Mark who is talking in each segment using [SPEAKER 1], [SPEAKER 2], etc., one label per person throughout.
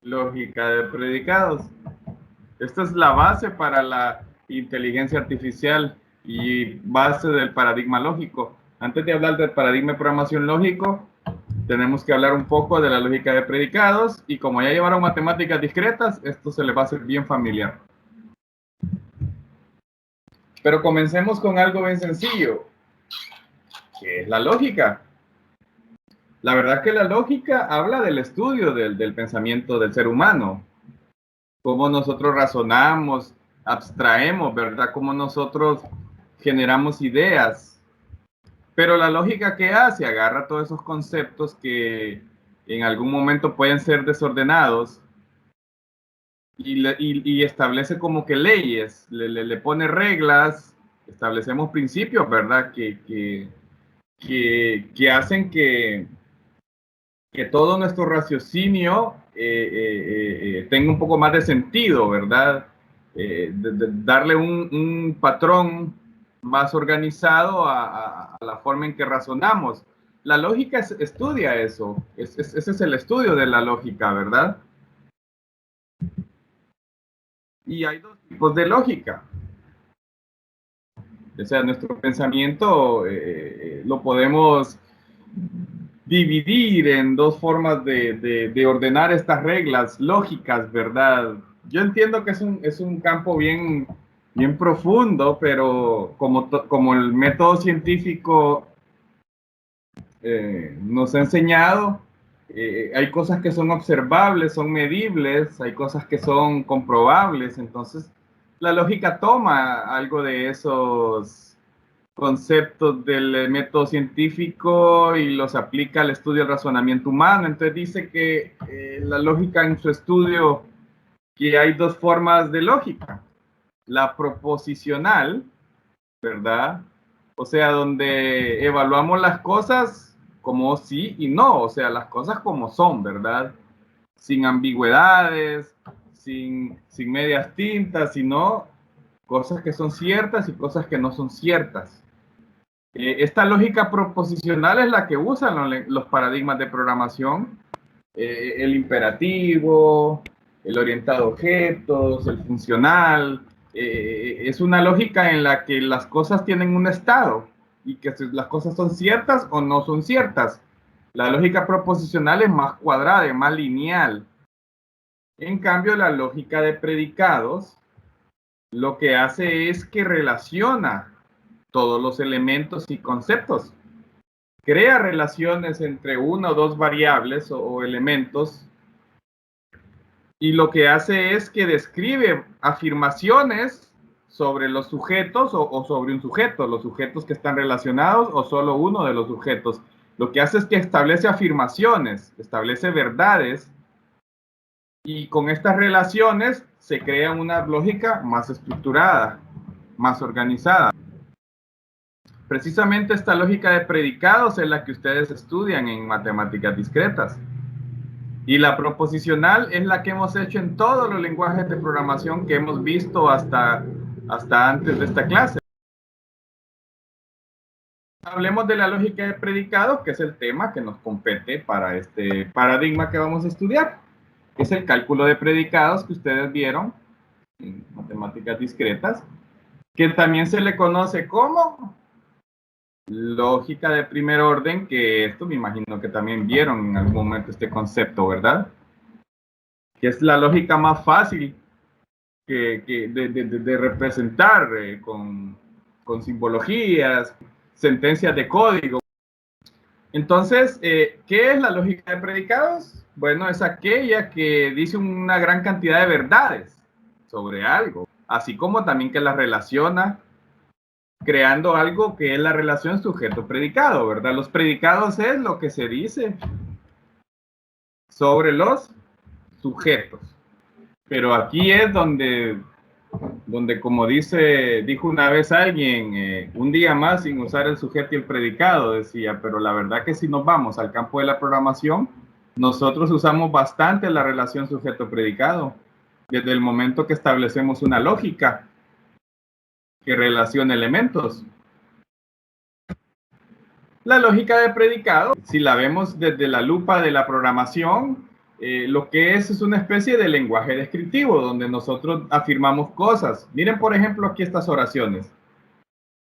[SPEAKER 1] Lógica de predicados. Esta es la base para la inteligencia artificial y base del paradigma lógico. Antes de hablar del paradigma de programación lógico, tenemos que hablar un poco de la lógica de predicados, y como ya llevaron matemáticas discretas, esto se les va a hacer bien familiar. Pero comencemos con algo bien sencillo, que es la lógica. La verdad que la lógica habla del estudio del pensamiento del ser humano, cómo nosotros razonamos, abstraemos, ¿verdad? Cómo nosotros generamos ideas. Pero la lógica, ¿qué hace? Agarra todos esos conceptos que en algún momento pueden ser desordenados y establece como que leyes, le pone reglas, establecemos principios, ¿verdad? Que hacen que todo nuestro raciocinio tenga un poco más de sentido, ¿verdad? Darle un patrón más organizado a la forma en que razonamos. La lógica estudia eso, ese es el estudio de la lógica, ¿verdad? Y hay dos tipos de lógica. O sea, nuestro pensamiento lo podemos dividir en dos formas de ordenar estas reglas lógicas, ¿verdad? Yo entiendo que es un campo bien profundo, pero como el método científico nos ha enseñado, hay cosas que son observables, son medibles, hay cosas que son comprobables, entonces la lógica toma algo de esos conceptos del método científico y los aplica al estudio del razonamiento humano. Entonces dice que la lógica, en su estudio, que hay dos formas de lógica. La proposicional, ¿verdad? O sea, donde evaluamos las cosas como sí y no, o sea, las cosas como son, ¿verdad? Sin ambigüedades, sin medias tintas, sino cosas que son ciertas y cosas que no son ciertas. Esta lógica proposicional es la que usan los paradigmas de programación, el imperativo, el orientado a objetos, el funcional. Es una lógica en la que las cosas tienen un estado y que las cosas son ciertas o no son ciertas. La lógica proposicional es más cuadrada, es más lineal. En cambio, la lógica de predicados lo que hace es que relaciona todos los elementos y conceptos. Crea relaciones entre una o dos variables o elementos, y lo que hace es que describe afirmaciones sobre los sujetos o sobre un sujeto, los sujetos que están relacionados o solo uno de los sujetos. Lo que hace es que establece afirmaciones, establece verdades, y con estas relaciones se crea una lógica más estructurada, más organizada. Precisamente esta lógica de predicados es la que ustedes estudian en matemáticas discretas. Y la proposicional es la que hemos hecho en todos los lenguajes de programación que hemos visto hasta antes de esta clase. Hablemos de la lógica de predicados, que es el tema que nos compete para este paradigma que vamos a estudiar, que es el cálculo de predicados que ustedes vieron en matemáticas discretas, que también se le conoce como lógica de primer orden, que esto me imagino que también vieron en algún momento este concepto, ¿verdad? Que es la lógica más fácil de representar con simbologías, sentencias de código. Entonces, ¿qué es la lógica de predicados? Bueno, es aquella que dice una gran cantidad de verdades sobre algo, así como también que la relaciona creando algo que es la relación sujeto-predicado, ¿verdad? Los predicados es lo que se dice sobre los sujetos. Pero aquí es donde como dijo una vez alguien, un día más sin usar el sujeto y el predicado, decía, pero la verdad que si nos vamos al campo de la programación, nosotros usamos bastante la relación sujeto-predicado, desde el momento que establecemos una lógica que relaciona elementos. La lógica de predicado, si la vemos desde la lupa de la programación, lo que es una especie de lenguaje descriptivo, donde nosotros afirmamos cosas. Miren, por ejemplo, aquí estas oraciones.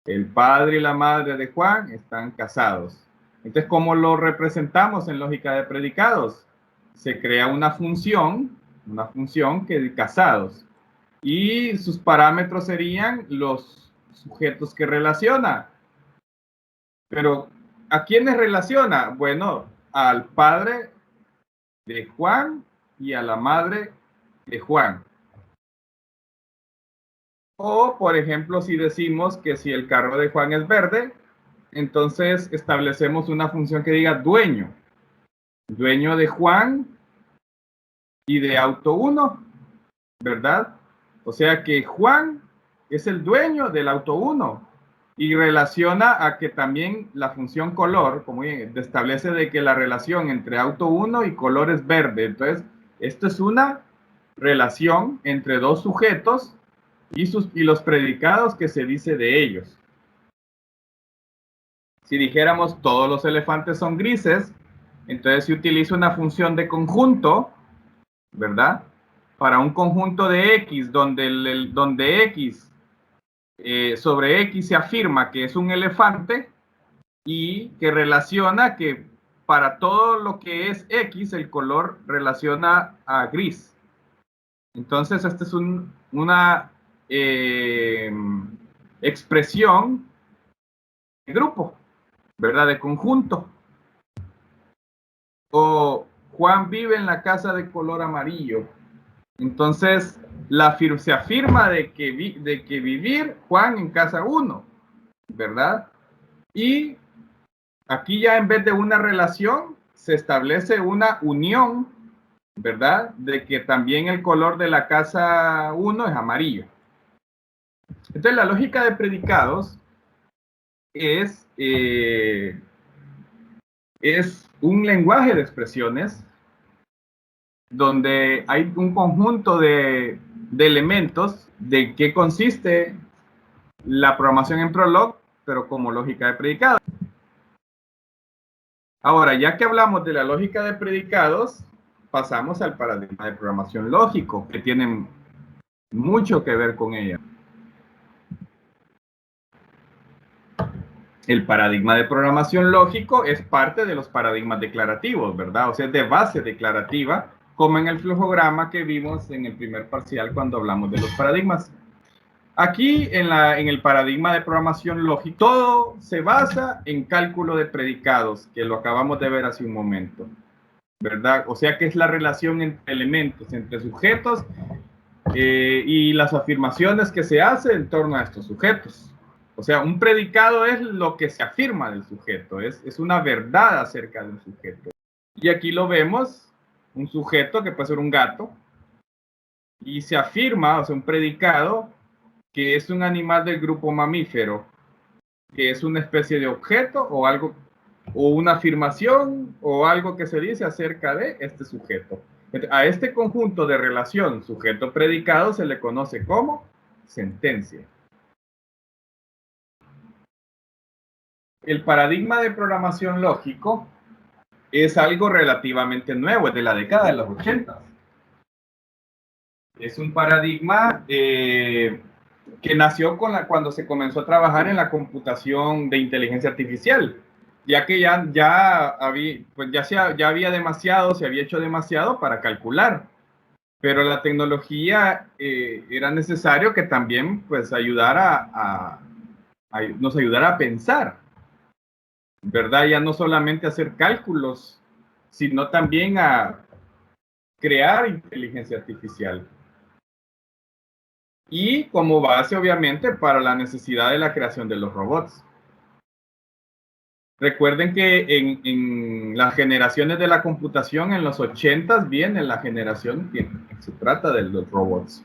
[SPEAKER 1] El padre y la madre de Juan están casados. Entonces, ¿cómo lo representamos en lógica de predicados? Se crea una función que casados. Y sus parámetros serían los sujetos que relaciona. Pero, ¿a quiénes relaciona? Bueno, al padre de Juan y a la madre de Juan. O, por ejemplo, si decimos que si el carro de Juan es verde, entonces establecemos una función que diga dueño. Dueño de Juan y de auto 1, ¿verdad? O sea que Juan es el dueño del auto 1 y relaciona a que también la función color, como establece de que la relación entre auto 1 y color es verde. Entonces, esto es una relación entre dos sujetos y los predicados que se dice de ellos. Si dijéramos todos los elefantes son grises, entonces se utiliza una función de conjunto, ¿verdad? Para un conjunto de X, donde X sobre X se afirma que es un elefante y que relaciona que para todo lo que es X, el color relaciona a gris. Entonces, esta es una expresión de grupo, ¿verdad? De conjunto. O Juan vive en la casa de color amarillo. Entonces, se afirma de que vivir Juan en casa 1, ¿verdad? Y aquí ya en vez de una relación, se establece una unión, ¿verdad? De que también el color de la casa 1 es amarillo. Entonces, la lógica de predicados es un lenguaje de expresiones donde hay un conjunto de elementos de qué consiste la programación en Prolog, pero como lógica de predicados. Ahora, ya que hablamos de la lógica de predicados, pasamos al paradigma de programación lógico, que tiene mucho que ver con ella. El paradigma de programación lógico es parte de los paradigmas declarativos, ¿verdad? O sea, es de base declarativa, como en el flujograma que vimos en el primer parcial cuando hablamos de los paradigmas. Aquí en el paradigma de programación lógica, todo se basa en cálculo de predicados, que lo acabamos de ver hace un momento, ¿verdad? O sea que es la relación entre elementos, entre sujetos y las afirmaciones que se hacen en torno a estos sujetos. O sea, un predicado es lo que se afirma del sujeto, es una verdad acerca de un sujeto. Y aquí lo vemos, un sujeto que puede ser un gato, y se afirma, o sea, un predicado, que es un animal del grupo mamífero, que es una especie de objeto o algo, o una afirmación o algo que se dice acerca de este sujeto. A este conjunto de relación sujeto-predicado se le conoce como sentencia. El paradigma de programación lógico es algo relativamente nuevo, es de la década de los 80. Es un paradigma que nació cuando se comenzó a trabajar en la computación de inteligencia artificial, ya que ya había demasiado, se había hecho demasiado para calcular, pero la tecnología era necesario que también pues nos ayudara a pensar, ¿verdad? Ya no solamente hacer cálculos, sino también a crear inteligencia artificial. Y como base, obviamente, para la necesidad de la creación de los robots. Recuerden que en las generaciones de la computación, en los 80s, viene la generación que se trata de los robots.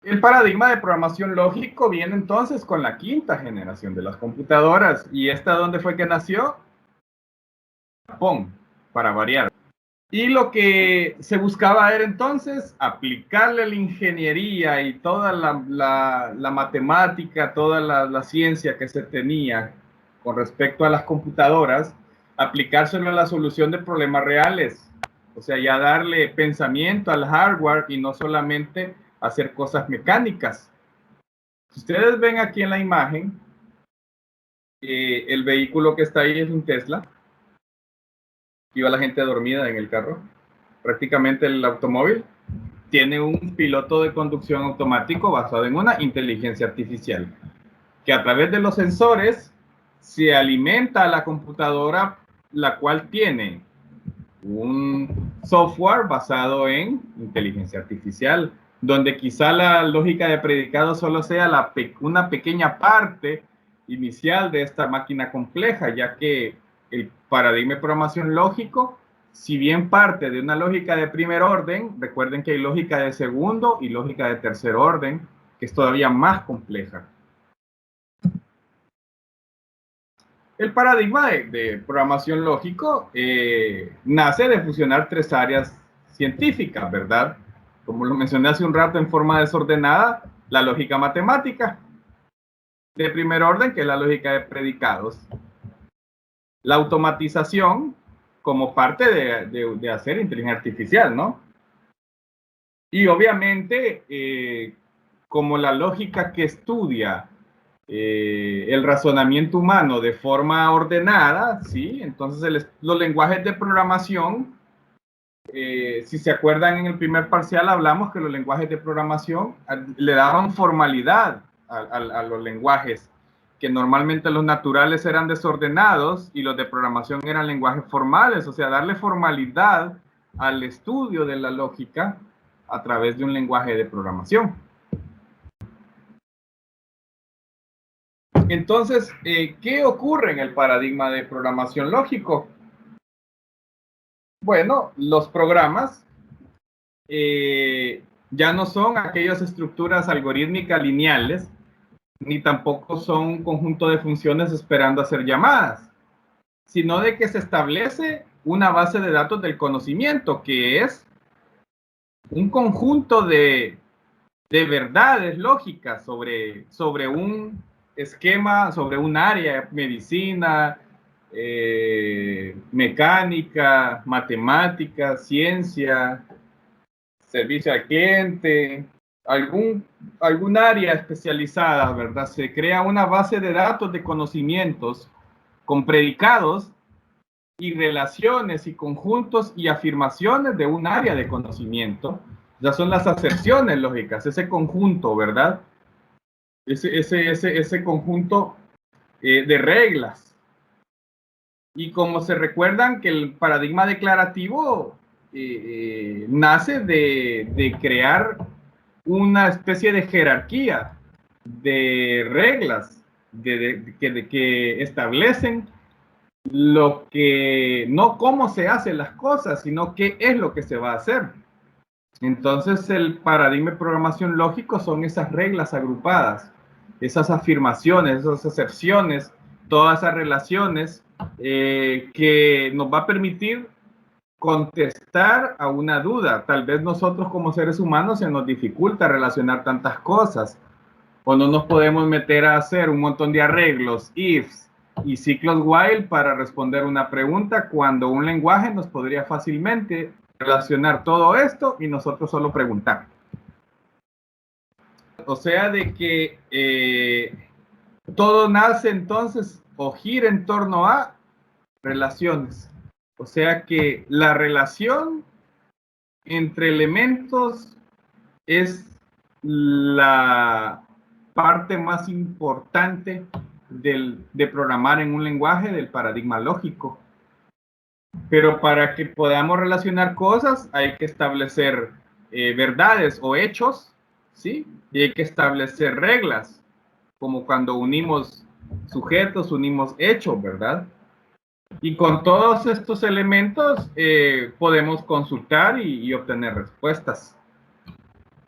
[SPEAKER 1] El paradigma de programación lógico viene entonces con la quinta generación de las computadoras. ¿Y esta dónde fue que nació? Japón, para variar. Y lo que se buscaba era entonces aplicarle la ingeniería y toda la matemática, toda la ciencia que se tenía con respecto a las computadoras aplicárselo a la solución de problemas reales. O sea, ya darle pensamiento al hardware y no solamente hacer cosas mecánicas. Si ustedes ven aquí en la imagen, el vehículo que está ahí es un Tesla. Iba la gente dormida en el carro. Prácticamente el automóvil tiene un piloto de conducción automático basado en una inteligencia artificial, que a través de los sensores se alimenta a la computadora, la cual tiene un software basado en inteligencia artificial, donde quizá la lógica de predicado solo sea una pequeña parte inicial de esta máquina compleja, ya que el paradigma de programación lógico, si bien parte de una lógica de primer orden, recuerden que hay lógica de segundo y lógica de tercer orden, que es todavía más compleja. El paradigma de programación lógico nace de fusionar tres áreas científicas, ¿verdad? Como lo mencioné hace un rato en forma desordenada, la lógica matemática de primer orden, que es la lógica de predicados, la automatización como parte de hacer inteligencia artificial, ¿no? Y obviamente, como la lógica que estudia el razonamiento humano de forma ordenada, ¿sí? Entonces los lenguajes de programación, si se acuerdan en el primer parcial hablamos que los lenguajes de programación le daban formalidad a los lenguajes, que normalmente los naturales eran desordenados y los de programación eran lenguajes formales, o sea, darle formalidad al estudio de la lógica a través de un lenguaje de programación. Entonces, ¿qué ocurre en el paradigma de programación lógico? Bueno, los programas ya no son aquellas estructuras algorítmicas lineales, ni tampoco son un conjunto de funciones esperando a ser llamadas, sino de que se establece una base de datos del conocimiento, que es un conjunto de verdades lógicas sobre un esquema, sobre un área, medicina, mecánica, matemática, ciencia, servicio al cliente, algún área especializada, ¿verdad? Se crea una base de datos de conocimientos con predicados y relaciones y conjuntos y afirmaciones de un área de conocimiento. Ya son las aserciones lógicas, ese conjunto, ¿verdad? Ese conjunto de reglas. Y como se recuerdan que el paradigma declarativo nace de crear una especie de jerarquía de reglas que establecen lo que, no cómo se hacen las cosas, sino qué es lo que se va a hacer. Entonces el paradigma de programación lógico son esas reglas agrupadas, esas afirmaciones, esas excepciones, todas esas relaciones que nos va a permitir contestar a una duda. Tal vez nosotros como seres humanos se nos dificulta relacionar tantas cosas o no nos podemos meter a hacer un montón de arreglos, ifs y ciclos while para responder una pregunta, cuando un lenguaje nos podría fácilmente relacionar todo esto y nosotros solo preguntar. O sea, de que todo nace entonces o gira en torno a relaciones. O sea que la relación entre elementos es la parte más importante de programar en un lenguaje del paradigma lógico. Pero para que podamos relacionar cosas hay que establecer verdades o hechos, ¿sí? Y hay que establecer reglas, como cuando unimos sujetos, unimos hechos, ¿verdad? Y con todos estos elementos podemos consultar y obtener respuestas.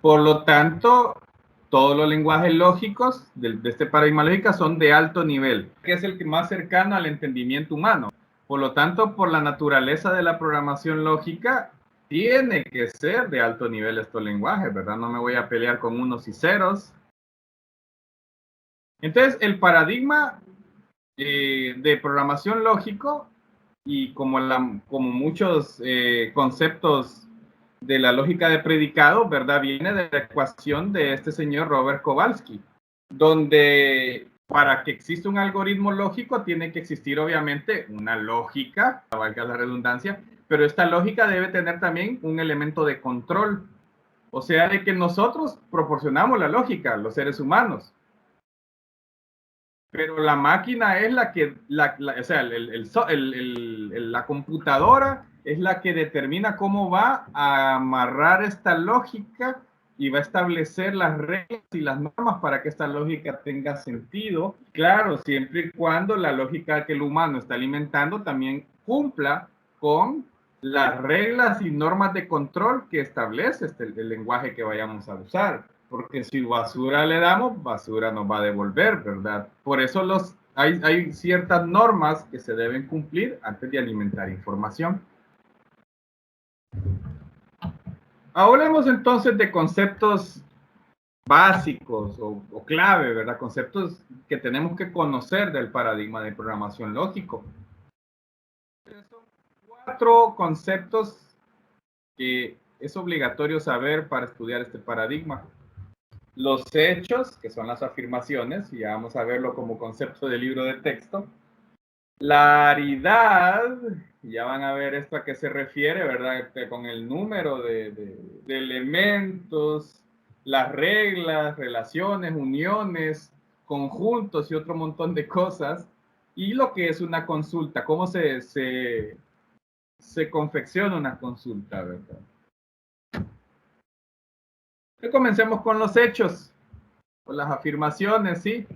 [SPEAKER 1] Por lo tanto, todos los lenguajes lógicos de este paradigma lógico son de alto nivel, que es el que más cercano al entendimiento humano. Por lo tanto, por la naturaleza de la programación lógica, tiene que ser de alto nivel estos lenguajes, ¿verdad? No me voy a pelear con unos y ceros. Entonces, el paradigma de programación lógico y como muchos conceptos de la lógica de predicado, ¿verdad? Viene de la ecuación de este señor Robert Kowalski, donde para que exista un algoritmo lógico tiene que existir obviamente una lógica, valga la redundancia, pero esta lógica debe tener también un elemento de control. O sea, de que nosotros proporcionamos la lógica, los seres humanos. Pero la máquina es la que, o sea, la computadora es la que determina cómo va a amarrar esta lógica y va a establecer las reglas y las normas para que esta lógica tenga sentido. Claro, siempre y cuando la lógica que el humano está alimentando también cumpla con las reglas y normas de control que establece el lenguaje que vayamos a usar. Porque si basura le damos, basura nos va a devolver, ¿verdad? Por eso hay ciertas normas que se deben cumplir antes de alimentar información. Hablemos entonces de conceptos básicos o clave, ¿verdad? Conceptos que tenemos que conocer del paradigma de programación lógico. Son 4 conceptos que es obligatorio saber para estudiar este paradigma. Los hechos, que son las afirmaciones, y ya vamos a verlo como concepto de libro de texto. La aridad, ya van a ver esto a qué se refiere, ¿verdad? Con el número de elementos, las reglas, relaciones, uniones, conjuntos y otro montón de cosas. Y lo que es una consulta, cómo se confecciona una consulta, ¿verdad? Comencemos con los hechos, con las afirmaciones, ¿sí?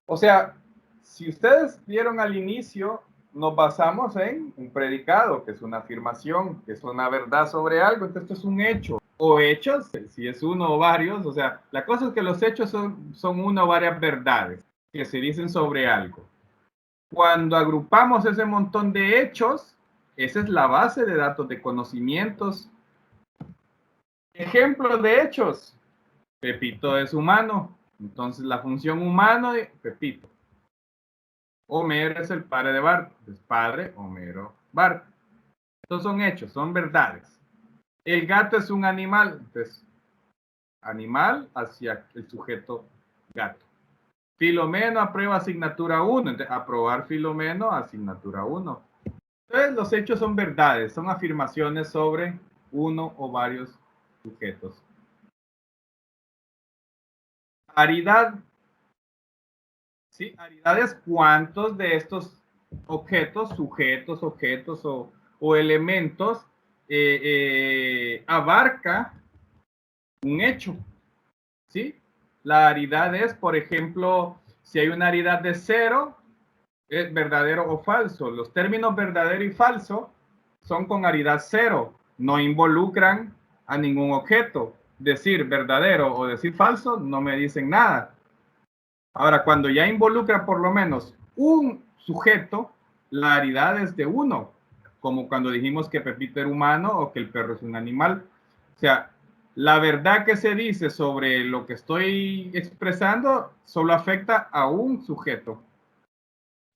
[SPEAKER 1] O sea, si ustedes vieron al inicio, nos basamos en un predicado, que es una afirmación, que es una verdad sobre algo. Entonces, esto es un hecho. O hechos, si es uno o varios. O sea, la cosa es que los hechos son una o varias verdades que se dicen sobre algo. Cuando agrupamos ese montón de hechos, esa es la base de datos de conocimientos. Ejemplos de hechos. Pepito es humano. Entonces, la función humano de Pepito. Homero es el padre de Bart. Es padre, Homero, Bart. Estos son hechos, son verdades. El gato es un animal. Entonces, animal hacia el sujeto gato. Filomeno aprueba asignatura 1. Entonces, aprobar Filomeno, asignatura 1. Entonces, los hechos son verdades, son afirmaciones sobre uno o varios sujetos. Aridad. ¿Sí? Aridad es cuántos de estos objetos, sujetos, objetos o elementos abarca un hecho. ¿Sí? La aridad es, por ejemplo, si hay una aridad de 0, es verdadero o falso. Los términos verdadero y falso son con aridad 0, no involucran a ningún objeto. Decir verdadero o decir falso no me dicen nada. Ahora, cuando ya involucra por lo menos un sujeto, la aridad es de 1, como cuando dijimos que Pepito era humano o que el perro es un animal. O sea, la verdad que se dice sobre lo que estoy expresando solo afecta a un sujeto.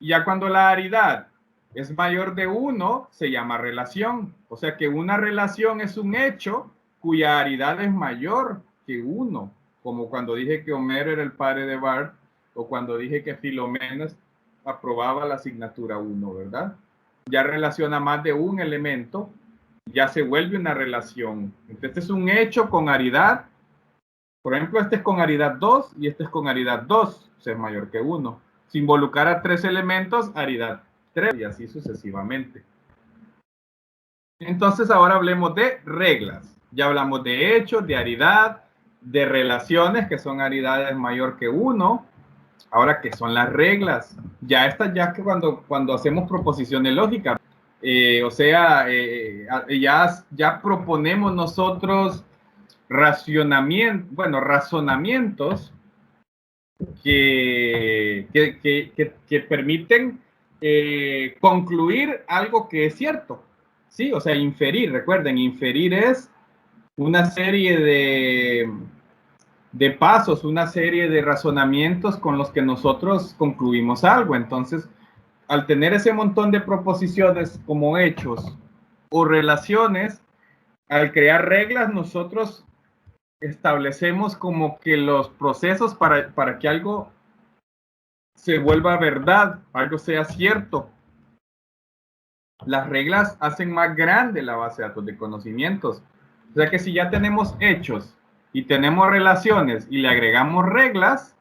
[SPEAKER 1] Y ya cuando la aridad es mayor de 1, se llama relación. O sea que una relación es un hecho cuya aridad es mayor que 1, como cuando dije que Homero era el padre de Bart, o cuando dije que Filomeno aprobaba la asignatura 1, ¿verdad? Ya relaciona más de un elemento, ya se vuelve una relación. Entonces, este es un hecho con aridad. Por ejemplo, este es con aridad 2 y este es con aridad 2, o sea, es mayor que 1. Si involucrara 3 elementos, aridad 3 y así sucesivamente. Entonces, ahora hablemos de reglas. Ya hablamos de hechos, de aridad, de relaciones, que son aridades mayor que 1. Ahora, ¿qué son las reglas? Ya estas, ya que cuando hacemos proposiciones lógicas, o sea, ya proponemos nosotros razonamientos que permiten concluir algo que es cierto. Sí, o sea, inferir, recuerden, inferir es una serie de pasos, una serie de razonamientos con los que nosotros concluimos algo. Entonces, al tener ese montón de proposiciones como hechos o relaciones, al crear reglas, nosotros establecemos como que los procesos para que algo se vuelva verdad, algo sea cierto. Las reglas hacen más grande la base de datos de conocimientos. O sea que si ya tenemos hechos y tenemos relaciones y le agregamos reglas,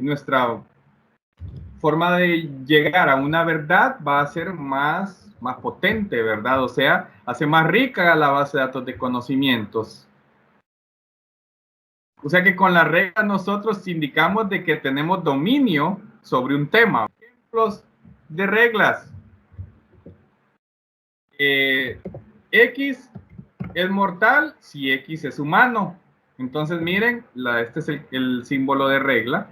[SPEAKER 1] nuestra forma de llegar a una verdad va a ser más potente, ¿verdad? O sea, hace más rica la base de datos de conocimientos. O sea que con las reglas nosotros indicamos de que tenemos dominio sobre un tema. Ejemplos de reglas. X es mortal si X es humano. Entonces miren, este es el símbolo de regla,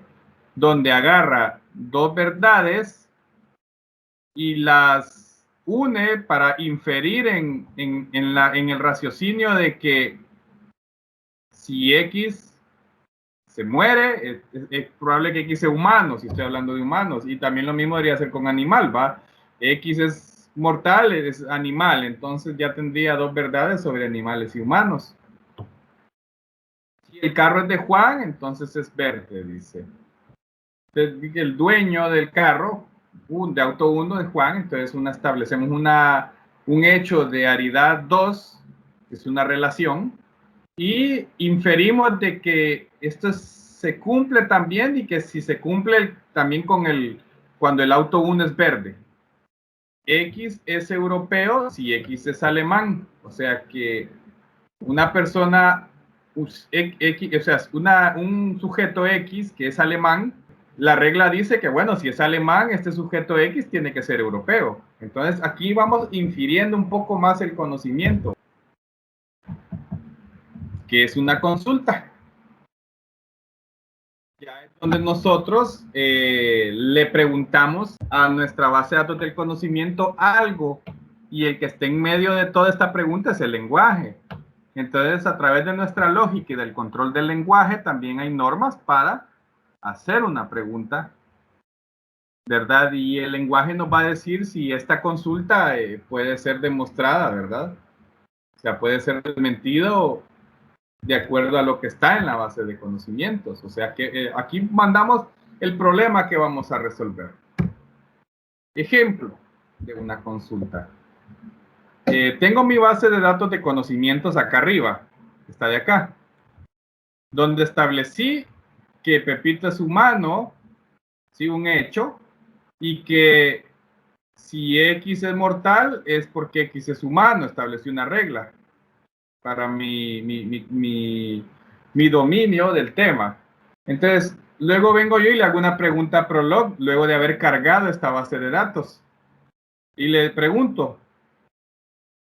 [SPEAKER 1] donde agarra dos verdades y las une para inferir en el raciocinio de que si X se muere, es probable que X sea humano, si estoy hablando de humanos, y también lo mismo debería ser con animal, ¿va? X es mortal, es animal, entonces ya tendría dos verdades sobre animales y humanos. Si el carro es de Juan, entonces es verde, dice. El dueño del carro, de auto 1 de Juan, entonces establecemos un hecho de aridad 2, que es una relación, y inferimos de que esto se cumple también y que si se cumple también cuando el auto 1 es verde. X es europeo si X es alemán, o sea que una persona X, o sea, un sujeto X que es alemán, la regla dice que, bueno, si es alemán, este sujeto X tiene que ser europeo. Entonces, aquí vamos infiriendo un poco más el conocimiento, que es una consulta. Ya es donde nosotros le preguntamos a nuestra base de datos del conocimiento algo, y el que esté en medio de toda esta pregunta es el lenguaje. Entonces, a través de nuestra lógica y del control del lenguaje, también hay normas para hacer una pregunta, ¿verdad? Y el lenguaje nos va a decir si esta consulta puede ser demostrada, ¿verdad? O sea, puede ser desmentido de acuerdo a lo que está en la base de conocimientos. O sea, que aquí mandamos el problema que vamos a resolver. Ejemplo de una consulta. Tengo mi base de datos de conocimientos acá arriba, está de acá, donde establecí que Pepito es humano, sí, un hecho, y que si X es mortal es porque X es humano, establecí una regla para mi dominio del tema. Entonces, luego vengo yo y le hago una pregunta a Prolog, luego de haber cargado esta base de datos. Y le pregunto,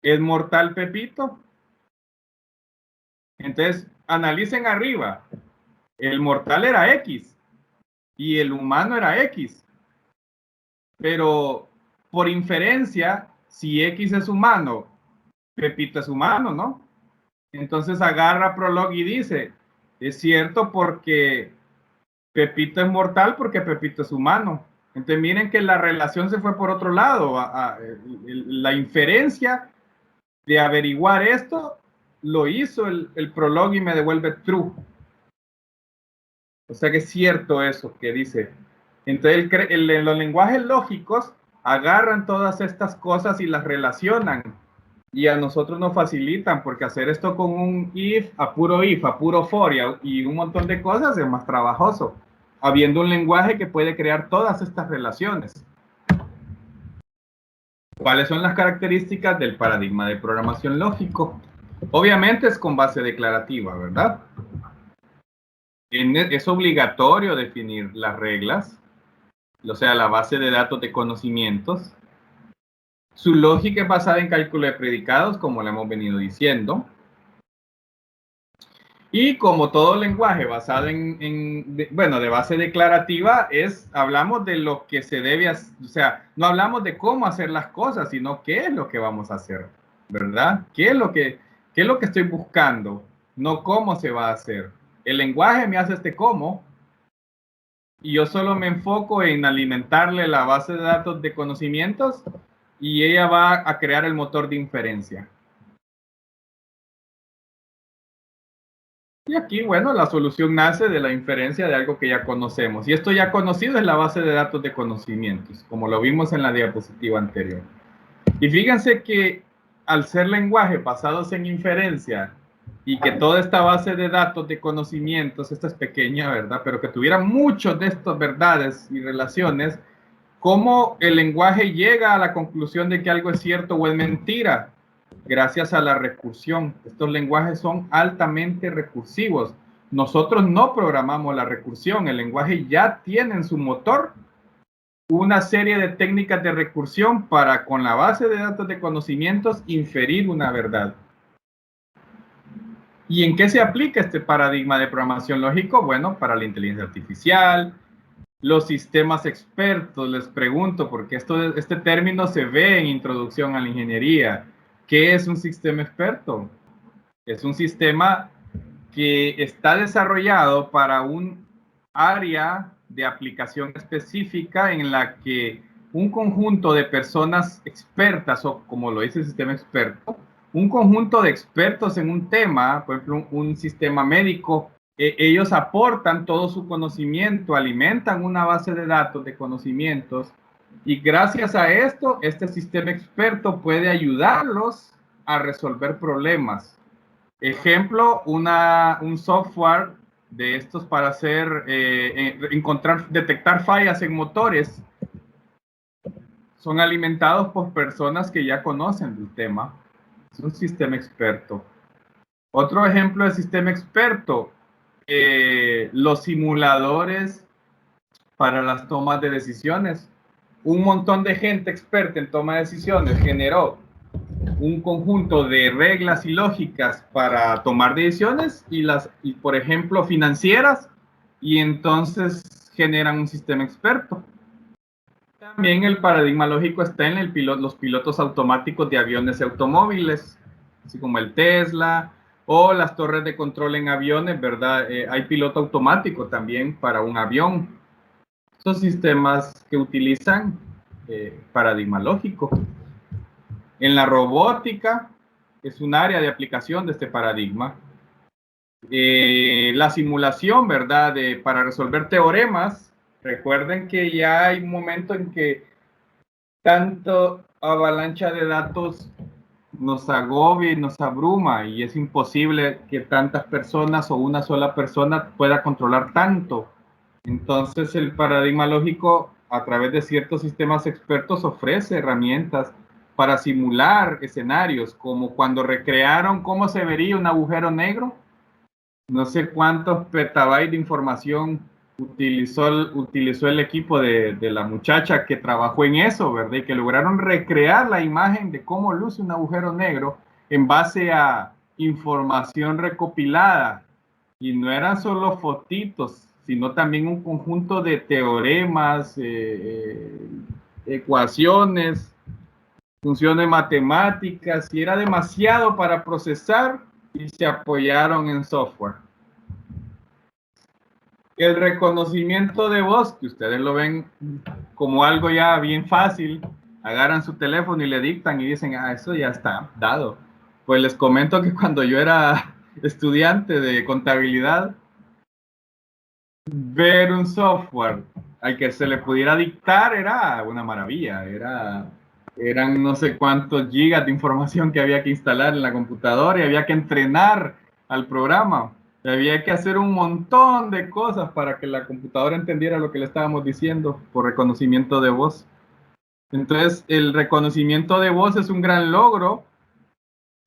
[SPEAKER 1] ¿es mortal Pepito? Entonces, analicen arriba. El mortal era X y el humano era X. Pero por inferencia, si X es humano, Pepito es humano, ¿no? Entonces agarra Prolog y dice, es cierto porque Pepito es mortal porque Pepito es humano. Entonces miren que la relación se fue por otro lado. La inferencia de averiguar esto lo hizo el Prolog y me devuelve true. O sea que es cierto eso que dice. Entonces los lenguajes lógicos agarran todas estas cosas y las relacionan. Y a nosotros nos facilitan, porque hacer esto con un if, a puro for y un montón de cosas es más trabajoso, habiendo un lenguaje que puede crear todas estas relaciones. ¿Cuáles son las características del paradigma de programación lógico? Obviamente es con base declarativa, ¿verdad? Es obligatorio definir las reglas, o sea, la base de datos de conocimientos. Su lógica es basada en cálculo de predicados, como le hemos venido diciendo. Y como todo lenguaje basado de base declarativa, hablamos de lo que se debe hacer, o sea, no hablamos de cómo hacer las cosas, sino qué es lo que vamos a hacer, ¿verdad? ¿Qué es lo que estoy buscando? No cómo se va a hacer. El lenguaje me hace este cómo, y yo solo me enfoco en alimentarle la base de datos de conocimientos y ella va a crear el motor de inferencia. Y aquí, bueno, la solución nace de la inferencia de algo que ya conocemos. Y esto ya conocido es la base de datos de conocimientos, como lo vimos en la diapositiva anterior. Y fíjense que al ser lenguaje basados en inferencia y que toda esta base de datos de conocimientos, esta es pequeña, ¿verdad? Pero que tuviera muchos de estas verdades y relaciones, cómo el lenguaje llega a la conclusión de que algo es cierto o es mentira, gracias a la recursión. Estos lenguajes son altamente recursivos. Nosotros no programamos la recursión, el lenguaje ya tiene en su motor una serie de técnicas de recursión para, con la base de datos de conocimientos, inferir una verdad. ¿Y en qué se aplica este paradigma de programación lógico? Bueno, para la inteligencia artificial, los sistemas expertos, les pregunto, porque este término se ve en Introducción a la Ingeniería. ¿Qué es un sistema experto? Es un sistema que está desarrollado para un área de aplicación específica en la que un conjunto de personas expertas, o como lo dice el sistema experto, un conjunto de expertos en un tema, por ejemplo, un sistema médico, ellos aportan todo su conocimiento, alimentan una base de datos de conocimientos y gracias a esto, este sistema experto puede ayudarlos a resolver problemas. Ejemplo, un software de estos para hacer, detectar fallas en motores, son alimentados por personas que ya conocen el tema. Es un sistema experto. Otro ejemplo de sistema experto, los simuladores para las tomas de decisiones. Un montón de gente experta en toma de decisiones generó un conjunto de reglas y lógicas para tomar decisiones y por ejemplo, financieras, y entonces generan un sistema experto. También el paradigma lógico está en los pilotos automáticos de aviones y automóviles, así como el Tesla o las torres de control en aviones, ¿verdad? Hay piloto automático también para un avión. Son sistemas que utilizan paradigma lógico. En la robótica es un área de aplicación de este paradigma. La simulación, ¿verdad? Para resolver teoremas. Recuerden que ya hay un momento en que tanto avalancha de datos nos agobia y nos abruma y es imposible que tantas personas o una sola persona pueda controlar tanto. Entonces el paradigma lógico a través de ciertos sistemas expertos ofrece herramientas para simular escenarios, como cuando recrearon cómo se vería un agujero negro. No sé cuántos petabytes de información utilizó el equipo de la muchacha que trabajó en eso, ¿verdad? Y que lograron recrear la imagen de cómo luce un agujero negro en base a información recopilada. Y no eran solo fotitos, sino también un conjunto de teoremas, ecuaciones, funciones matemáticas, y era demasiado para procesar y se apoyaron en software. El reconocimiento de voz, que ustedes lo ven como algo ya bien fácil, agarran su teléfono y le dictan y dicen, ah, eso ya está dado. Pues les comento que cuando yo era estudiante de contabilidad, ver un software al que se le pudiera dictar era una maravilla, eran no sé cuántos gigas de información que había que instalar en la computadora y había que entrenar al programa. Y había que hacer un montón de cosas para que la computadora entendiera lo que le estábamos diciendo por reconocimiento de voz. Entonces, el reconocimiento de voz es un gran logro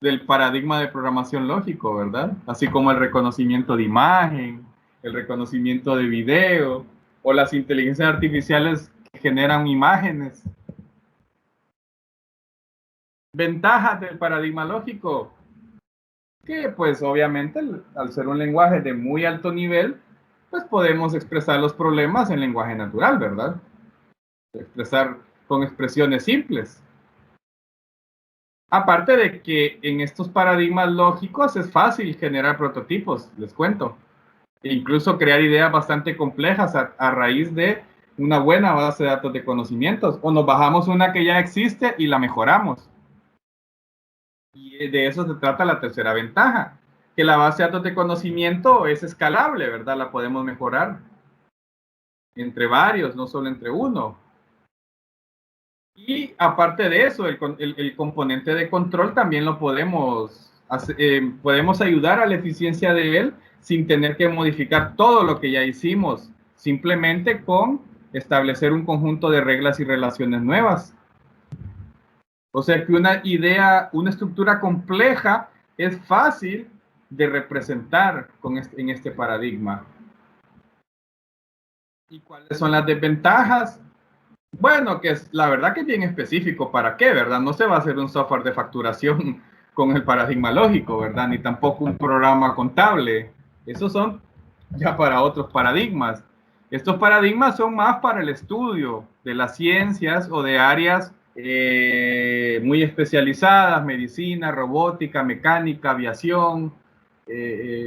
[SPEAKER 1] del paradigma de programación lógico, ¿verdad? Así como el reconocimiento de imagen, el reconocimiento de video o las inteligencias artificiales que generan imágenes. Ventajas del paradigma lógico, que pues obviamente al ser un lenguaje de muy alto nivel, pues podemos expresar los problemas en lenguaje natural, ¿verdad? Expresar con expresiones simples. Aparte de que en estos paradigmas lógicos es fácil generar prototipos, les cuento. E incluso crear ideas bastante complejas a raíz de una buena base de datos de conocimientos, o nos bajamos una que ya existe y la mejoramos. Y de eso se trata la tercera ventaja, que la base de datos de conocimiento es escalable, ¿verdad? La podemos mejorar entre varios, no solo entre uno. Y aparte de eso, el componente de control también lo podemos ayudar a la eficiencia de él sin tener que modificar todo lo que ya hicimos, simplemente con establecer un conjunto de reglas y relaciones nuevas. O sea que una idea, una estructura compleja es fácil de representar en este paradigma. ¿Y cuáles son las desventajas? Bueno, que es la verdad que es bien específico para qué, ¿verdad? No se va a hacer un software de facturación con el paradigma lógico, ¿verdad? Ni tampoco un programa contable. Esos son ya para otros paradigmas. Estos paradigmas son más para el estudio de las ciencias o de áreas muy especializadas, medicina, robótica, mecánica, aviación,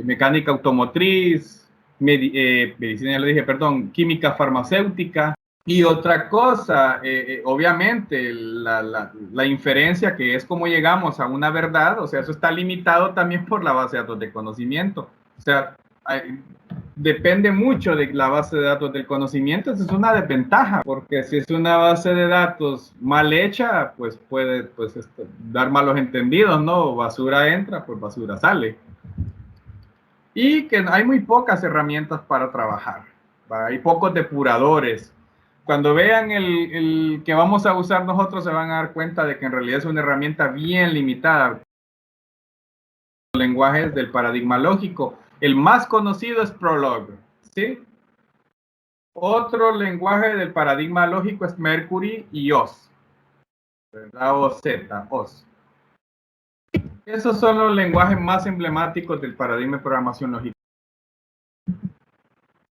[SPEAKER 1] mecánica automotriz, medicina, ya lo dije, perdón, química farmacéutica. Y otra cosa, obviamente, la inferencia, que es cómo llegamos a una verdad, o sea, eso está limitado también por la base de datos de conocimiento. O sea, depende mucho de la base de datos del conocimiento, eso es una desventaja, porque si es una base de datos mal hecha, pues puede dar malos entendidos, ¿no? Basura entra, pues basura sale. Y que hay muy pocas herramientas para trabajar, ¿va? Hay pocos depuradores. Cuando vean el que vamos a usar nosotros, se van a dar cuenta de que en realidad es una herramienta bien limitada. Los lenguajes del paradigma lógico. El más conocido es Prolog, ¿sí? Otro lenguaje del paradigma lógico es Mercury y OZ, ¿verdad? OZ. Esos son los lenguajes más emblemáticos del paradigma de programación lógica.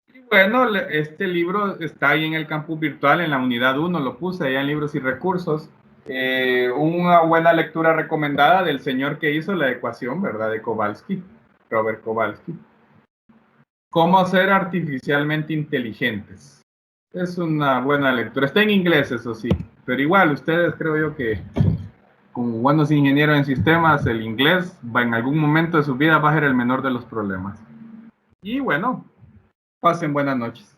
[SPEAKER 1] Y bueno, este libro está ahí en el campus virtual, en la unidad 1, lo puse allá en libros y recursos. Una buena lectura recomendada del señor que hizo la ecuación, ¿verdad? De Kowalski, Robert Kowalski. ¿Cómo ser artificialmente inteligentes? Es una buena lectura. Está en inglés, eso sí, pero igual ustedes, creo yo que como buenos ingenieros en sistemas, el inglés en algún momento de su vida va a ser el menor de los problemas. Y bueno, pasen buenas noches.